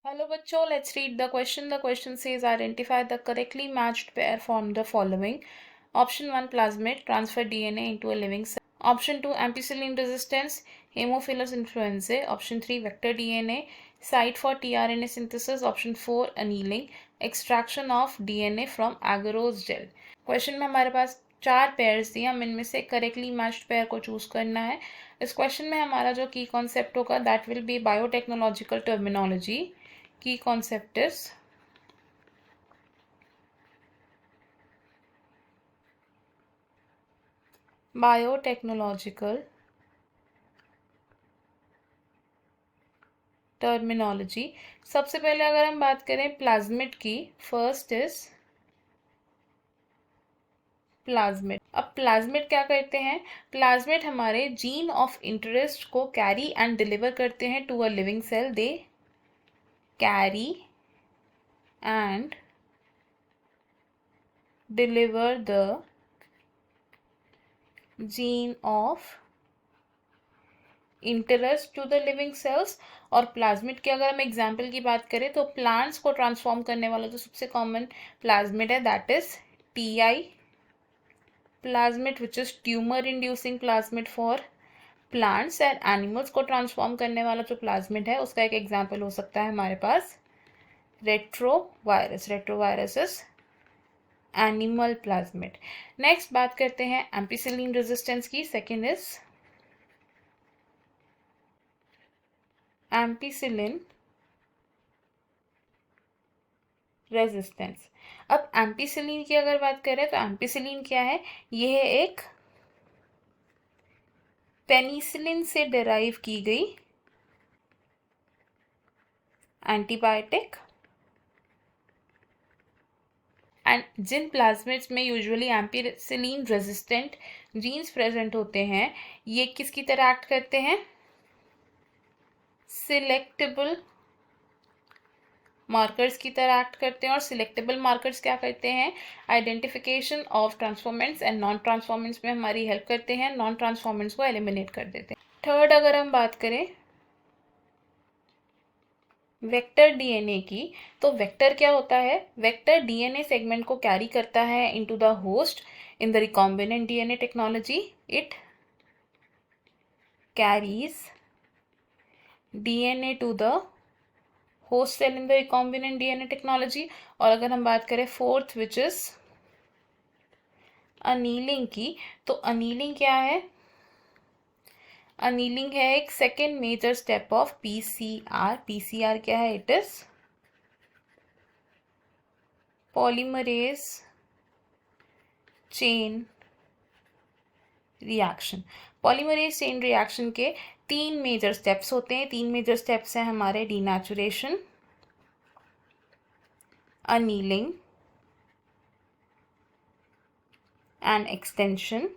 Hello बच्चों, let's read the question. The question says identify the correctly matched pair from the following. Option 1 plasmid transfer DNA into a living cell. Option 2 ampicillin resistance Haemophilus influenzae. Option 3 vector DNA site for tRNA synthesis. Option 4 annealing extraction of DNA from agarose gel. Question में हमारे पास 4 pairs दिए, हम इनमें से correctly matched pair को choose करना है। इस क्वेश्चन में हमारा जो की कॉन्सेप्ट होगा that will be biotechnological terminology. Key concept is biotechnological terminology। सबसे पहले अगर हम बात करें प्लाज्मिड की, फर्स्ट इज प्लाज्मिड। अब प्लाज्मिड क्या करते हैं? प्लाज्मिड हमारे जीन ऑफ इंटरेस्ट को कैरी एंड डिलीवर करते हैं to a living cell. They carry and deliver the gene of interest to the living cells। और प्लाज्मिड की अगर हम एग्जाम्पल की बात करें तो प्लांट्स को ट्रांसफॉर्म करने वाला जो सबसे कॉमन प्लाज्मिड है that is TI plasmid, which is tumour inducing plasmid for plants. And animals को ट्रांसफॉर्म करने वाला जो प्लाज्मिड है उसका एक एग्जाम्पल हो सकता है हमारे पास retrovirus. Retrovirus is animal plasmid. Next बात करते हैं एम्पिसिलिन रेजिस्टेंस की। Second is ampicillin resistance. अब एम्पिसिलिन की अगर बात करें तो एम्पिसिलिन क्या है? ये है एक पेनिसिलिन से डिराइव की गई एंटीबायोटिक। एंड जिन प्लाज्मिड्स में usually ampicillin resistant genes present होते हैं, ये किसकी तरह एक्ट करते हैं? सिलेक्टेबल मार्कर्स की तरह एक्ट करते हैं। और सिलेक्टेबल मार्कर्स क्या करते हैं? Identification of transformants and non transformants में हमारी हेल्प करते हैं, नॉन ट्रांसफॉर्मेंट्स को एलिमिनेट कर देते हैं। थर्ड अगर हम बात करें वेक्टर डीएनए की, तो वेक्टर क्या होता है? वेक्टर डीएनए सेगमेंट को कैरी करता है into the host in the recombinant DNA technology. It carries DNA to the host cell in the recombinant DNA technology. और अगर हम बात करें फोर्थ विच इज अनीलिंग की, तो अनीलिंग क्या है? अनीलिंग है एक second major step of PCR. PCR क्या है? It is polymerase chain reaction. Polymerase chain reaction के 3 मेजर स्टेप्स होते हैं। 3 मेजर स्टेप्स हैं हमारे डीनेचुरेशन, अनीलिंग एंड एक्सटेंशन।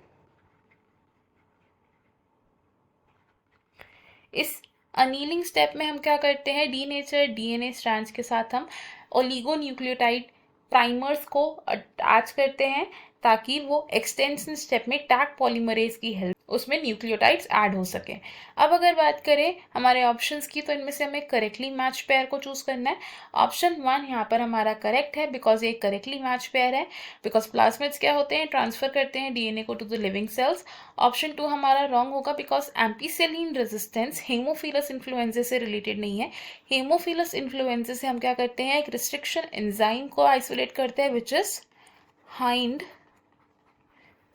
इस अनीलिंग स्टेप में हम क्या करते हैं? डीनेचर डीएनए स्ट्रैंड्स के साथ हम ओलिगोन्यूक्लियोटाइड प्राइमर्स को अटैच करते हैं ताकि वो एक्सटेंशन स्टेप में टैग पॉलीमरेज की हेल्प उसमें न्यूक्लियोटाइड्स ऐड हो सके। अब अगर बात करें हमारे ऑप्शंस की, तो इनमें से हमें करेक्टली मैच पेयर को चूज करना है। ऑप्शन 1 यहाँ पर हमारा करेक्ट है बिकॉज ये करेक्टली मैच पेयर है, बिकॉज प्लाज्मिड्स क्या होते हैं? ट्रांसफर करते हैं डीएनए को to the living cells. Option 2 हमारा रॉन्ग होगा because ampicillin resistance Haemophilus influenza से रिलेटेड नहीं है। हेमोफिलस इन्फ्लुएंजा से हम क्या करते हैं? एक रिस्ट्रिक्शन एंजाइम को आइसोलेट करते हैं विच इज हाइंड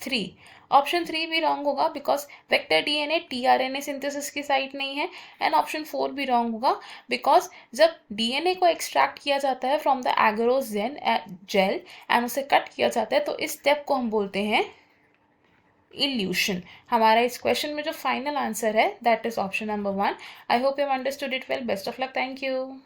3। ऑप्शन 3 भी रॉन्ग होगा because vector DNA tRNA synthesis की साइट नहीं है। एंड ऑप्शन 4 भी रॉन्ग होगा बिकॉज जब डीएनए को एक्सट्रैक्ट किया जाता है from the agarose gel and उसे कट किया जाता है तो इस स्टेप को हम बोलते हैं इल्यूशन। हमारा इस क्वेश्चन में जो फाइनल आंसर है that is option number 1। I hope you understood it well. Best of luck. Thank you.